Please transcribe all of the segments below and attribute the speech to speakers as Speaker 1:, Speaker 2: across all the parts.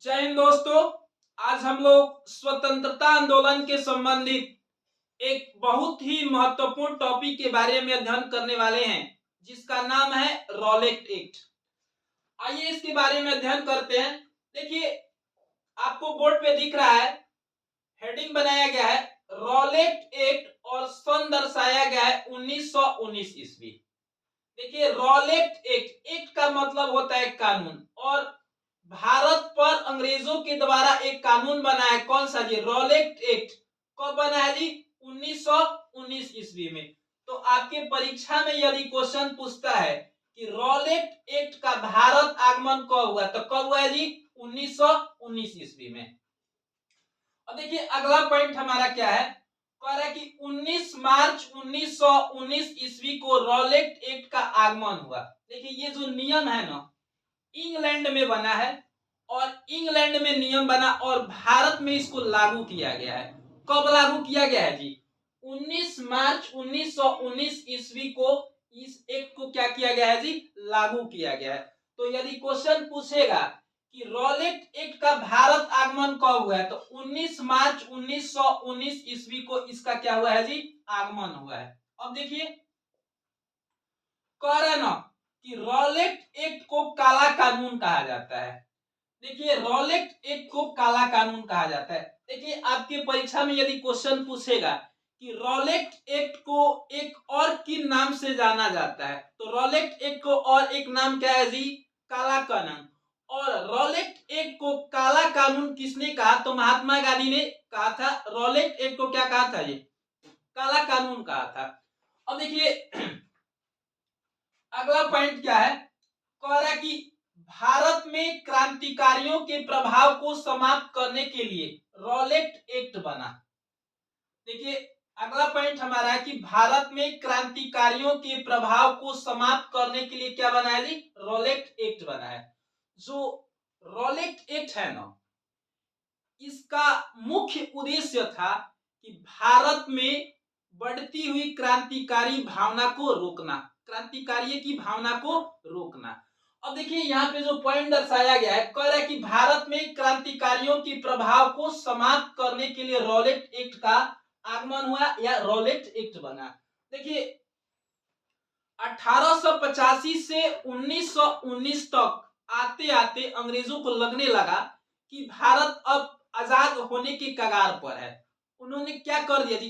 Speaker 1: जय हिंद दोस्तों। आज हम लोग स्वतंत्रता आंदोलन के संबंधित एक बहुत ही महत्वपूर्ण टॉपिक के बारे में अध्ययन करने वाले हैं, जिसका नाम है रॉलेट एक्ट। आइए इसके बारे में अध्ययन करते हैं। देखिए, आपको बोर्ड पे दिख रहा है, हेडिंग बनाया गया है रॉलेट एक्ट और सन दर्शाया गया है 1919 ईस्वी। देखिए, रॉलेट एक्ट का मतलब होता है कानून, और भारत पर अंग्रेजों के द्वारा एक कानून बना है। कौन सा जी? Rowlatt act. कब बना है जी? 1919 ईस्वी में। तो आपके परीक्षा में यदि क्वेश्चन पूछता है कि रॉलेट एक्ट का भारत आगमन कब हुआ, तो कब हुआ है जी? 1919 ईस्वी में। और देखिए, अगला पॉइंट हमारा क्या है, कह रहा है कि 19 मार्च 1919 ईस्वी को रॉलेट एक्ट का आगमन हुआ। देखिए, ये जो नियम है ना, इंग्लैंड में बना है, और इंग्लैंड में नियम बना और भारत में इसको लागू किया गया है। कब लागू किया गया है जी? 19 मार्च 1919 ईस्वी को इस एक्ट को क्या किया गया है जी? लागू किया गया है। तो यदि क्वेश्चन पूछेगा कि रॉलेट एक्ट का भारत आगमन कब हुआ है, तो 19 मार्च 1919 ईस्वी को इसका क्या हुआ है जी? आगमन हुआ है। अब देखिए, कह रहे ना कि रॉलेट एक्ट को काला कानून कहा जाता है। देखिए, रॉलेट एक्ट को काला कानून कहा जाता है। देखिए, आपके परीक्षा में यदि क्वेश्चन पूछेगा कि रॉलेट एक्ट को एक और किन नाम से जाना जाता है, तो रॉलेट एक्ट को और एक नाम क्या है जी? काला कानून। और रॉलेट एक्ट को काला कानून किसने कहा? तो महात्मा गांधी ने कहा था। रॉलेट एक्ट को क्या कहा था जी? काला कानून कहा था। अब देखिए, अगला पॉइंट क्या है, कह रहा है कि भारत में क्रांतिकारियों के प्रभाव को समाप्त करने के लिए रॉलेट एक्ट बना। देखिए, अगला पॉइंट हमारा है कि भारत में क्रांतिकारियों के प्रभाव को समाप्त करने के लिए क्या बना है जी? रॉलेट एक्ट बना है। जो रॉलेट एक्ट है ना, इसका मुख्य उद्देश्य था कि भारत में बढ़ती हुई क्रांतिकारी भावना को रोकना, क्रांतिकारी की भावना को रोकना। अब देखिए, यहाँ पे जो पॉइंट दर्शाया गया है, कह रहा है कि भारत में क्रांतिकारियों के प्रभाव को समाप्त करने के लिए रॉलेट एक्ट का आगमन हुआ या रॉलेट एक्ट बना। देखिए, 1885 से 1919 तक आते आते अंग्रेजों को लगने लगा कि भारत अब आजाद होने के कगार पर है। उन्होंने क्या कर दिया जी?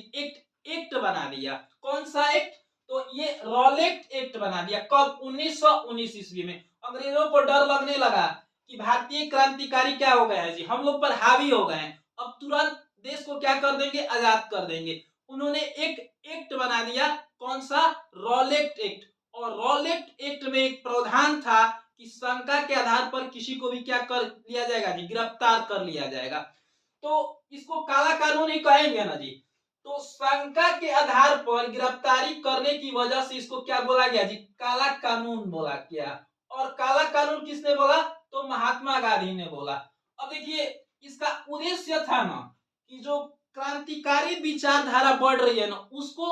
Speaker 1: एक्ट बना दिया। कौन सा एक्ट? तो ये रॉलेट एक्ट बना दिया। कब? 1919 ईस्वी में। अंग्रेजों को डर लगने लगा कि भारतीय क्रांतिकारी क्या हो गए हैं जी, हम लोग पर हावी हो गए हैं, अब तुरंत देश को क्या कर देंगे? आजाद कर देंगे। उन्होंने एक एक्ट बना दिया। कौन सा? Rowlatt Act. और रॉलेट एक्ट में एक प्रावधान था कि शंका के आधार पर किसी को भी क्या कर लिया जाएगा जी? गिरफ्तार कर लिया जाएगा। तो इसको काला कानून ही कहेंगे ना जी। तो शंका के आधार पर गिरफ्तारी करने की वजह से इसको क्या बोला गया जी? काला कानून बोला गया। और काला कानून किसने बोला? तो महात्मा गांधी ने बोला। अब देखिए, इसका उद्देश्य था ना कि जो क्रांतिकारी विचारधारा बढ़ रही है ना, उसको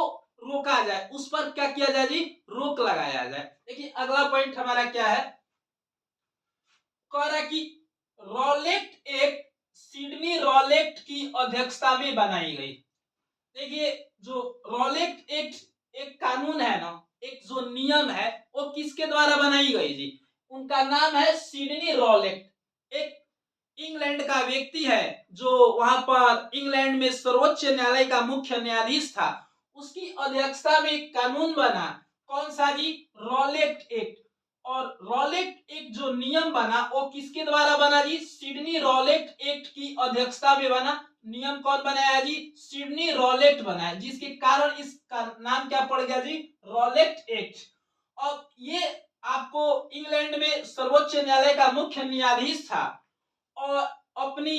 Speaker 1: रोका जाए, उस पर क्या किया जाए जी? रोक लगाया जाए। देखिए, अगला पॉइंट हमारा क्या है, कह रहा है कि रॉलेट एक्ट सिडनी रॉलेट की अध्यक्षता में बनाई गई। देखिए, जो रॉलेट एक्ट एक कानून है ना, एक जो नियम है, वो किसके द्वारा बनाई गई जी? उनका नाम है सिडनी रॉलेट। एक इंग्लैंड का व्यक्ति है जो वहां पर इंग्लैंड में सर्वोच्च न्यायालय का मुख्य न्यायाधीश था। उसकी अध्यक्षता में एक कानून बना। कौन सा जी? Rowlatt Act. और रॉलेट एक्ट जो नियम बना वो किसके द्वारा बना जी? सिडनी रॉलेट एक्ट की अध्यक्षता में बना। नियम कौन बनाया जी? सिडनी रॉलेट बनाया, जिसके कारण इसका नाम क्या पड़ गया जी? Rowlatt act. अब ये आपको इंग्लैंड में सर्वोच्च न्यायालय का मुख्य न्यायाधीश था और अपनी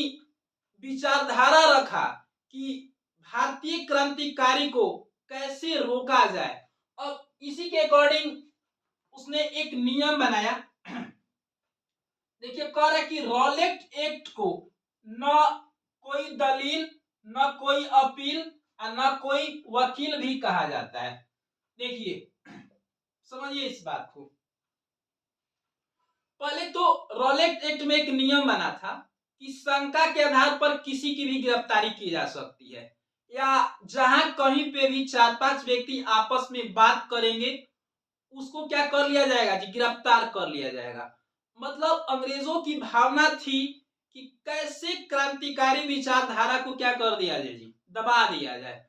Speaker 1: विचारधारा रखा कि भारतीय क्रांतिकारी को कैसे रोका जाए। अब इसी के अकॉर्डिंग उसने एक नियम बनाया। देखिए, कह रहा है कि रॉलेट एक्ट को न कोई दलील, न कोई अपील और न कोई वकील भी कहा जाता है। देखिए, समझिए इस बात को। पहले तो रॉलेट एक्ट में एक नियम बना था कि शंका के आधार पर किसी की भी गिरफ्तारी की जा सकती है, या जहां कहीं पे भी 4-5 व्यक्ति आपस में बात करेंगे उसको क्या कर लिया जाएगा जी, गिरफ्तार कर लिया जाएगा। मतलब अंग्रेजों की भावना थी कि कैसे क्रांतिकारी विचारधारा को क्या कर दिया जाए जी, दबा दिया जाए।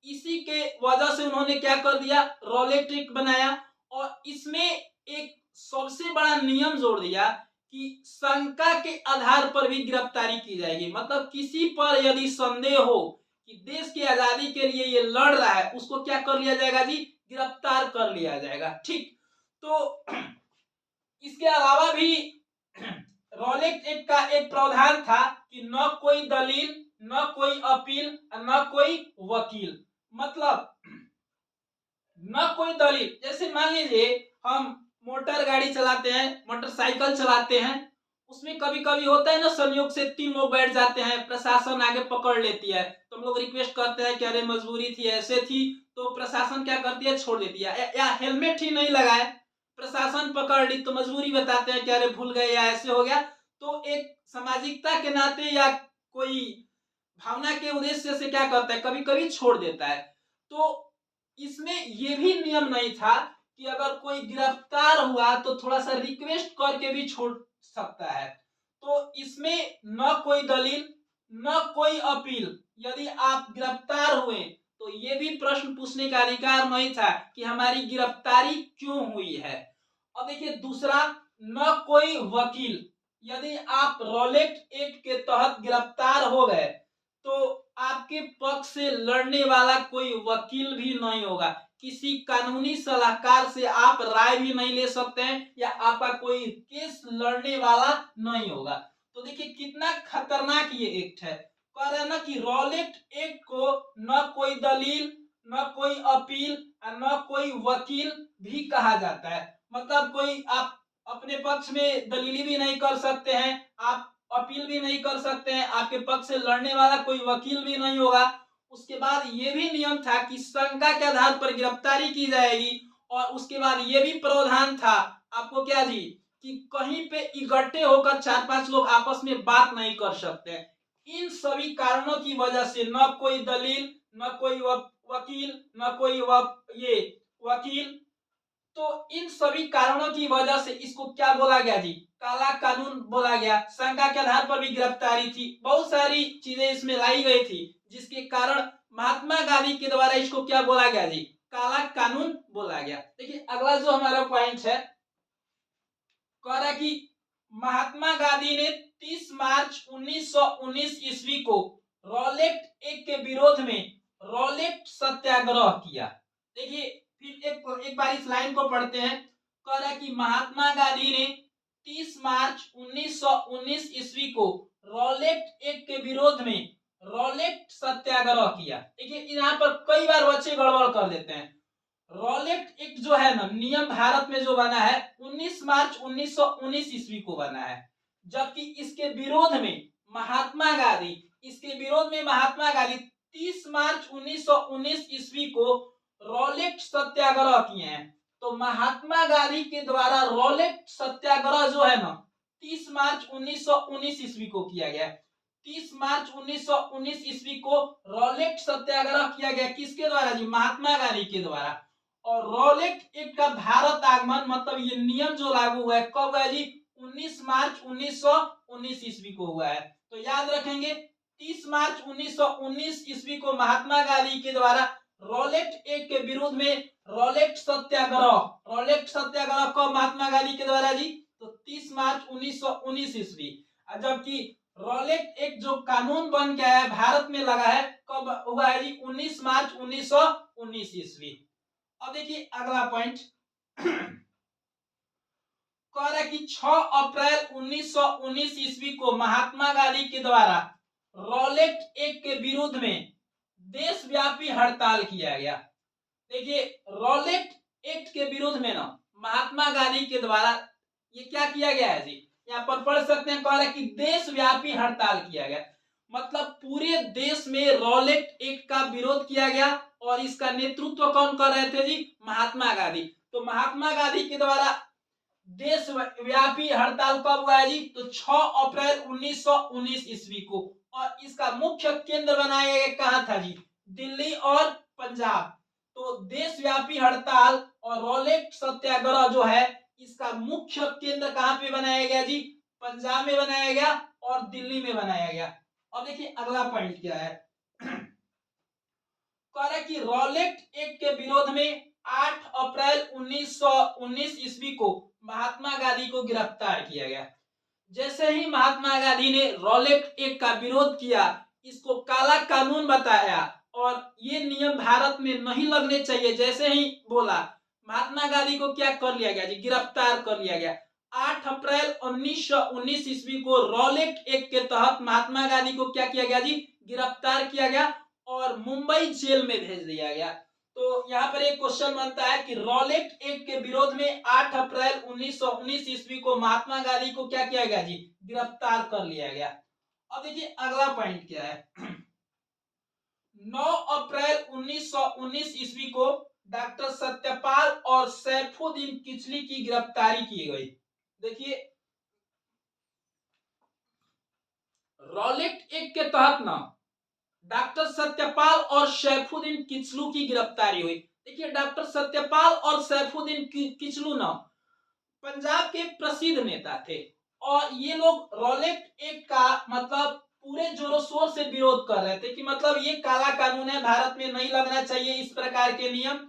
Speaker 1: इसी के वजह से उन्होंने क्या कर दिया, रॉलेट एक्ट बनाया और इसमें एक सबसे बड़ा नियम जोड़ दिया कि शंका के आधार पर भी गिरफ्तारी की जाएगी। मतलब किसी पर यदि संदेह हो कि देश की आजादी के लिए ये लड़ रहा है, उसको क्या कर लिया जाएगा जी, गिरफ्तार कर लिया जाएगा। ठीक, तो इसके अलावा भी रॉलेट एक्ट का एक प्रावधान था कि न कोई दलील, न कोई अपील, न कोई वकील। मतलब न कोई दलील, जैसे मान लीजिए हम मोटर गाड़ी चलाते हैं, मोटरसाइकिल चलाते हैं, उसमें कभी कभी होता है ना, संयोग से 3 लोग बैठ जाते हैं, प्रशासन आगे पकड़ लेती है, तो हम लोग रिक्वेस्ट करते हैं कि अरे मजबूरी थी, ऐसे थी, तो प्रशासन क्या करती है, छोड़ देती है। या हेलमेट ही नहीं लगाए, प्रशासन पकड़ ली, तो मजबूरी बताते हैं कि अरे भूल गए या ऐसे हो गया। तो एक सामाजिकता के नाते या कोई भावना के उद्देश्य से क्या करता है, कभी कभी छोड़ देता है। तो इसमें यह भी नियम नहीं था कि अगर कोई गिरफ्तार हुआ तो थोड़ा सा रिक्वेस्ट करके भी छोड़ सकता है। तो इसमें न कोई दलील, न कोई अपील, यदि आप गिरफ्तार हुए तो यह भी प्रश्न पूछने का अधिकार नहीं था कि हमारी गिरफ्तारी क्यों हुई है। अब देखिए दूसरा, न कोई वकील, यदि आप रॉलेट एक्ट के तहत गिरफ्तार हो गए तो आपके पक्ष से लड़ने वाला कोई वकील भी नहीं होगा, किसी कानूनी सलाहकार से आप राय भी नहीं ले सकते हैं, या आपका कोई केस लड़ने वाला नहीं होगा। तो देखिए कितना खतरनाक ये एक्ट है। कह रहे हैं ना कि रॉलेट एक्ट को न कोई दलील, न कोई अपील, न कोई वकील भी कहा जाता है। मतलब कोई आप अपने पक्ष में दलीली भी नहीं कर सकते हैं, आप अपील भी नहीं कर सकते हैं, आपके पक्ष से लड़ने वाला कोई वकील भी नहीं होगा। उसके बाद ये भी नियम था कि शंका के आधार पर गिरफ्तारी की जाएगी, और उसके बाद ये भी प्रावधान था आपको क्या जी, कि कहीं पे इकट्ठे होकर 4-5 लोग आपस में बात नहीं कर सकते। इन सभी कारणों की वजह से न कोई दलील, न कोई वकील, न कोई ये वकील, तो इन सभी कारणों की वजह से इसको क्या बोला गया जी, काला कानून बोला गया। शंका के आधार पर भी गिरफ्तारी थी, बहुत सारी चीजें इसमें लाई गई थी, जिसके कारण महात्मा गांधी के द्वारा इसको क्या बोला गया जी, काला कानून बोला गया। देखिए अगला जो हमारा पॉइंट है, कह रहा कि महात्मा गांधी ने 30 मार्च 1919 ईस्वी को रॉलेट एक्ट के विरोध में रॉलेट सत्याग्रह किया। देखिए फिर एक बार इस लाइन को पढ़ते हैं। कह रहा है कि महात्मा गांधी ने 30 मार्च 1919 ईस्वी को रॉलेट एक्ट के विरोध में रॉलेट सत्याग्रह किया। देखिए यहाँ पर कई बार बच्चे गड़बड़ कर देते हैं। रॉलेट एक्ट जो है ना, नियम भारत में जो बना है 19 मार्च 1919 ईस्वी को बना है, जबकि इसके विरोध में महात्मा गांधी, इसके विरोध में महात्मा गांधी 30 मार्च 1919 ईस्वी को रॉलेट सत्याग्रह किए हैं। तो महात्मा गांधी के द्वारा रॉलेट सत्याग्रह जो है ना 30 मार्च 1919 ईस्वी को किया गया। 30 मार्च 1919 ईस्वी को रॉलेट सत्याग्रह किया गया, किसके द्वारा जी, महात्मा गांधी के द्वारा। और रॉलेट एक्ट का भारत आगमन, मतलब ये नियम जो लागू हुआ है, कब हुआ जी, 19 मार्च 1919 ईस्वी को हुआ है। तो याद रखेंगे 30 मार्च 1919 ईस्वी को महात्मा गांधी के द्वारा रॉलेट एक्ट के विरोध में रॉलेट सत्याग्रह, रॉलेट सत्याग्रह कब महात्मा गांधी के द्वारा जी, तो 30 मार्च 1919 ईस्वी। जबकि रॉलेट एक्ट जो कानून बन के आया भारत में लगा है, कब हुआ है जी, 19 मार्च 1919 ईस्वी। अब देखिए अगला पॉइंट कह रहा है कि 6 अप्रैल 1919 ईस्वी को महात्मा गांधी के द्वारा रॉलेट एक्ट के विरोध में देशव्यापी हड़ताल किया गया। देखिए रॉलेट एक्ट के विरोध में ना महात्मा गांधी के द्वारा ये क्या किया गया है जी, यहाँ पर पढ़ सकते हैं, कह रहा है कि देशव्यापी हड़ताल किया गया। मतलब पूरे देश में रॉलेट एक्ट का विरोध किया गया, और इसका नेतृत्व कौन कर रहे थे जी, महात्मा गांधी। तो महात्मा गांधी के द्वारा देशव्यापी हड़ताल कब हुआ है जी? तो 6 अप्रैल 1919 ईस्वी को। और इसका मुख्य केंद्र बनाया गया कहां था जी? दिल्ली और पंजाब। तो देशव्यापी हड़ताल और रॉलेट सत्याग्रह जो है इसका मुख्य केंद्र कहां पे बनाया गया जी? पंजाब में बनाया गया और दिल्ली में बनाया गया। अब देखिए अगला पॉइंट क्या है। कह रहा है कि रॉलेट एक्ट के विरोध में 8 अप्रैल 1919 ईस्वी को महात्मा गांधी को गिरफ्तार किया गया। जैसे ही महात्मा गांधी ने रॉलेट एक्ट का विरोध किया, इसको काला कानून बताया और ये नियम भारत में नहीं लगने चाहिए, जैसे ही बोला महात्मा गांधी को क्या कर लिया गया जी? गिरफ्तार कर लिया गया। 8 अप्रैल 1919 ईस्वी को रॉलेट एक्ट के तहत महात्मा गांधी को क्या किया गया जी? गिरफ्तार किया गया और मुंबई जेल में भेज दिया गया। तो यहाँ पर एक क्वेश्चन बनता है कि रॉलेट एक्ट के विरोध में 8 अप्रैल 1919 ईस्वी को महात्मा गांधी को क्या किया गया जी? गिरफ्तार कर लिया गया। अब देखिए अगला पॉइंट क्या है। 9 अप्रैल 1919 ईस्वी को डॉक्टर सत्यपाल और सैफुद्दीन किचली की गिरफ्तारी की गई। देखिए रॉलेट एक्ट के तहत ना डॉक्टर सत्यपाल और सैफुद्दीन किचलू की गिरफ्तारी हुई। देखिए डॉक्टर सत्यपाल और सैफुद्दीन किचलू ना पंजाब के प्रसिद्ध नेता थे और ये लोग रॉलेट एक्ट का मतलब पूरे जोरों शोर से विरोध कर रहे थे कि मतलब ये काला कानून है, भारत में नहीं लगना चाहिए इस प्रकार के नियम।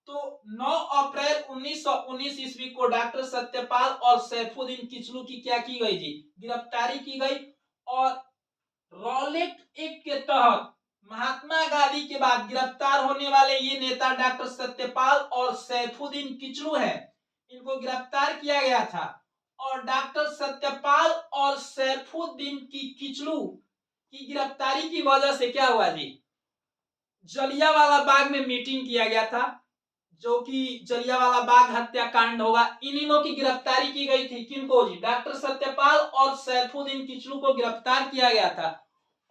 Speaker 1: तो 9 अप्रैल 1919 ईस्वी को डॉक्टर सत्यपाल और सैफुद्दीन किचलू की क्या की गई जी? गिरफ्तारी की गई। और रॉलेट एक्ट के तहत महात्मा गांधी के बाद गिरफ्तार होने वाले ये नेता डॉक्टर सत्यपाल और सैफुद्दीन किचलू है, इनको गिरफ्तार किया गया था। और डॉक्टर सत्यपाल और सैफुद्दीन की किचलू की गिरफ्तारी की वजह से क्या हुआ जी? जलियांवाला बाग में मीटिंग किया गया था, जो कि जलियांवाला बाग हत्याकांड होगा। इन्हीं लोगों की गिरफ्तारी की गई थी। किनको जी? डॉक्टर सत्यपाल और सैफुद्दीन किचलू को गिरफ्तार किया गया था।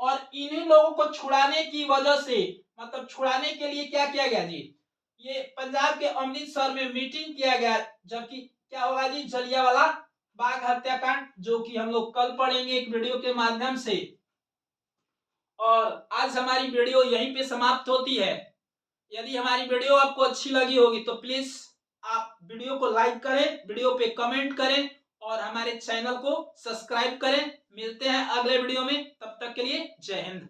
Speaker 1: और इन्हीं लोगों को छुड़ाने की वजह से मतलब छुड़ाने के लिए क्या किया गया जी? ये पंजाब के अमृतसर में मीटिंग किया गया, जबकि क्या होगा जी? जलियांवाला बाग हत्याकांड, जो कि हम लोग कल पढ़ेंगे एक वीडियो के माध्यम से। और आज हमारी वीडियो यहीं पे समाप्त होती है। यदि हमारी वीडियो आपको अच्छी लगी होगी तो प्लीज आप वीडियो को लाइक करें, वीडियो पे कमेंट करें और हमारे चैनल को सब्सक्राइब करें। मिलते हैं अगले वीडियो में, तब तक के लिए जय हिंद।